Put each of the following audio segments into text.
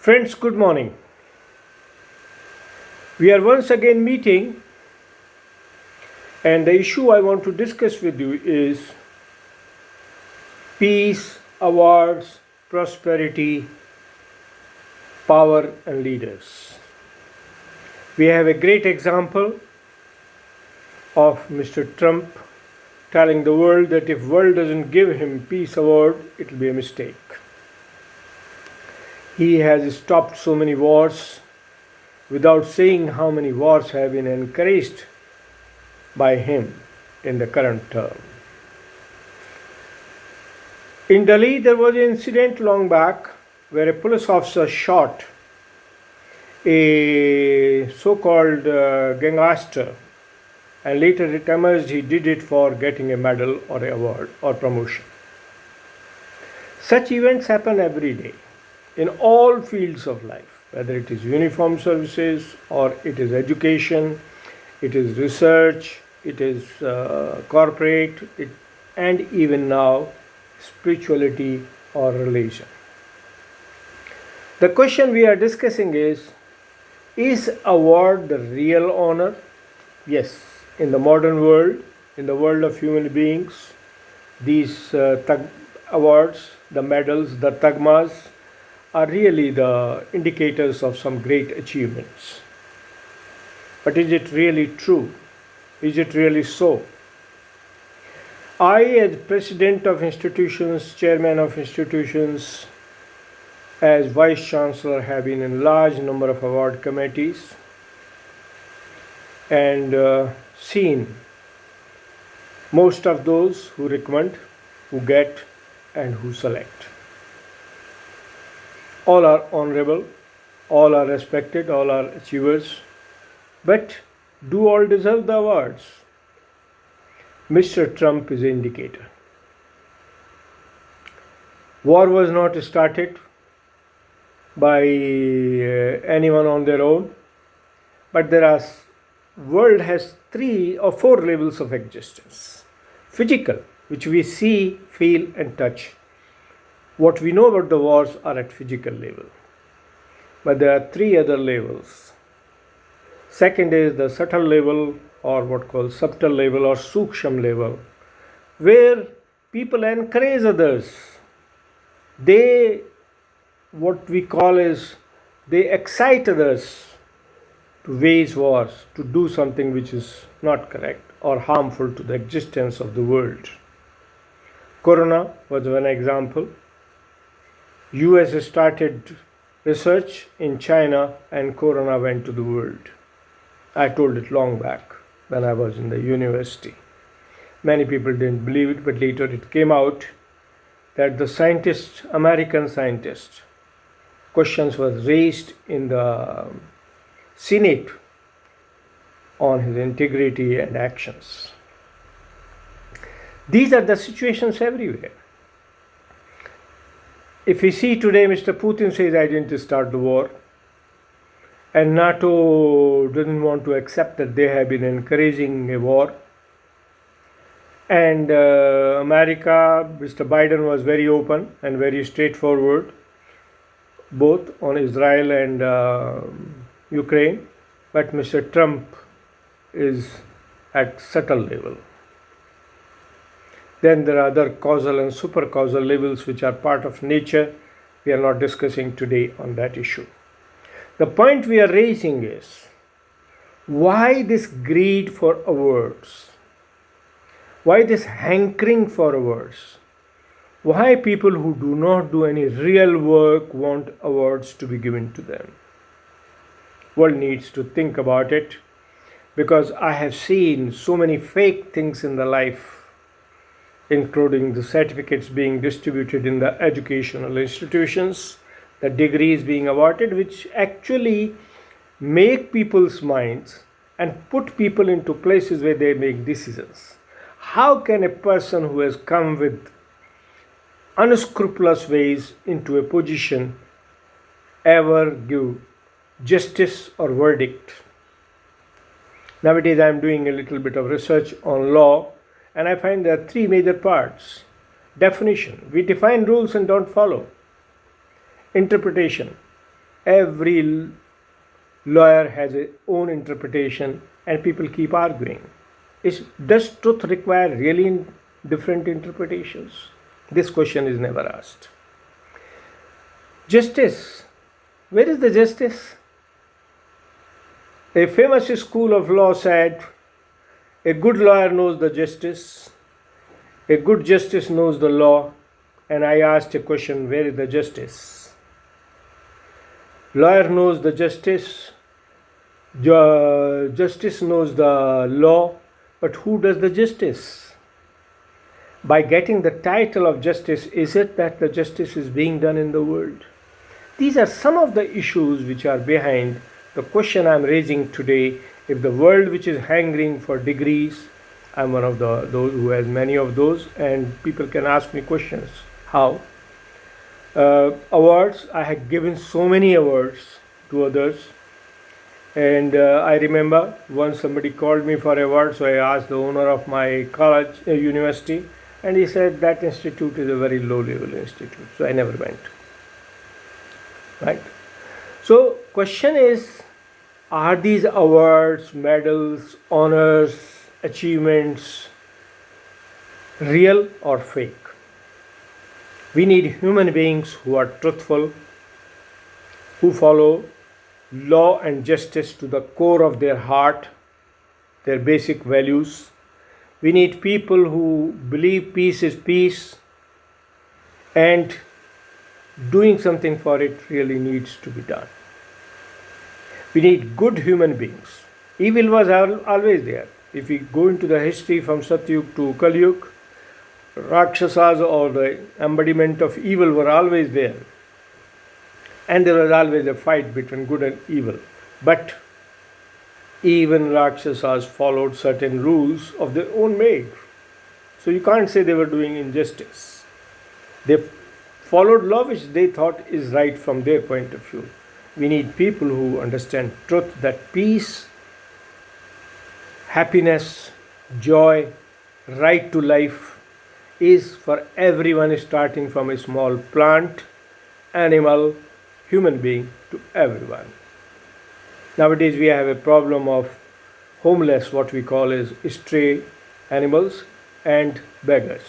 Friends, good morning. We are once again meeting, and the issue I want to discuss with you is peace, awards, prosperity, power, and leaders. We have a great example of Mr. Trump telling the world that if world doesn't give him peace award, it will be a mistake. He has stopped so many wars without saying how many wars have been encouraged by him in the current term. In Delhi, there was an incident long back where a police officer shot a so-called gangster, and later it emerged he did it for getting a medal or an award or promotion. Such events happen every day in all fields of life, whether it is uniformed services or it is education, it is research, it is corporate, and even now spirituality or religion. The question we are discussing is award the real honor? Yes, in the modern world, in the world of human beings, these awards, the medals, the tagmas, are really the indicators of some great achievements. But is it really true? Is it really so? I, as president of institutions, chairman of institutions, as vice chancellor, have been in large number of award committees and seen most of those who recommend, who get, and who select. All are honorable, all are respected, all are achievers. But do all deserve the awards? Mr. Trump is an indicator. War was not started by anyone on their own, but world has 3 or 4 levels of existence. Physical, which we see, feel, and touch. What we know about the wars are at physical level. But there are 3 other levels. Second is the subtle level, or what called subtle level or suksham level, where people encourage others. They excite others to wage wars, to do something which is not correct or harmful to the existence of the world. Corona was one example. US started research in China and Corona went to the world. I told it long back when I was in the university. Many people didn't believe it, but later it came out that the American scientist, questions was raised in the Senate on his integrity and actions. These are the situations everywhere. If we see today, Mr. Putin says, I didn't start the war, and NATO doesn't want to accept that they have been encouraging a war. And America, Mr. Biden was very open and very straightforward, both on Israel and Ukraine, but Mr. Trump is at subtle level. Then there are other causal and supercausal levels which are part of nature. We are not discussing today on that issue. The point we are raising is, why this greed for awards? Why this hankering for awards? Why people who do not do any real work want awards to be given to them? World needs to think about it, because I have seen so many fake things in the life, including the certificates being distributed in the educational institutions, the degrees being awarded, which actually make people's minds and put people into places where they make decisions. How can a person who has come with unscrupulous ways into a position ever give justice or verdict? Nowadays I am doing a little bit of research on law, and I find there are 3 major parts. Definition, we define rules and don't follow. Interpretation, Every lawyer has its own interpretation and people keep arguing. Does truth require really different interpretations? This question is never asked. Justice. Where is the justice? A famous school of law said, a good lawyer knows the justice, a good justice knows the law, and I asked a question, where is the justice? Lawyer knows the justice, justice knows the law, but who does the justice? By getting the title of justice, is it that the justice is being done in the world? These are some of the issues which are behind the question I am raising today. If the world which is hungering for degrees, I am one of those who has many of those, and people can ask me questions. How? Awards, I had given so many awards to others, and I remember once somebody called me for award, so I asked the owner of my college, university, and he said that institute is a very low level institute, so I never went. Right? So question is, are these awards, medals, honors, achievements real or fake? We need human beings who are truthful, who follow law and justice to the core of their heart, their basic values. We need people who believe peace is peace, and doing something for it really needs to be done. We need good human beings. Evil was always there. If we go into the history from Satyug to Kalyug, Rakshasas or the embodiment of evil were always there. And there was always a fight between good and evil. But even Rakshasas followed certain rules of their own made. So you can't say they were doing injustice. They followed law which they thought is right from their point of view. We need people who understand truth, that peace, happiness, joy, right to life is for everyone, starting from a small plant, animal, human being to everyone. Nowadays we have a problem of homeless, what we call as stray animals and beggars.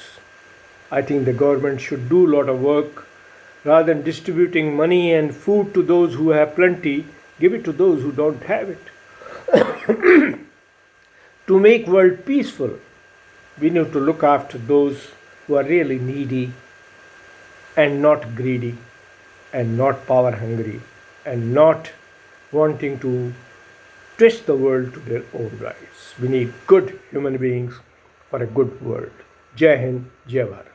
I think the government should do a lot of work. Rather than distributing money and food to those who have plenty, give it to those who don't have it. To make world peaceful, we need to look after those who are really needy and not greedy and not power hungry and not wanting to twist the world to their own rights. We need good human beings for a good world. Jai Hind, Jai Bharat.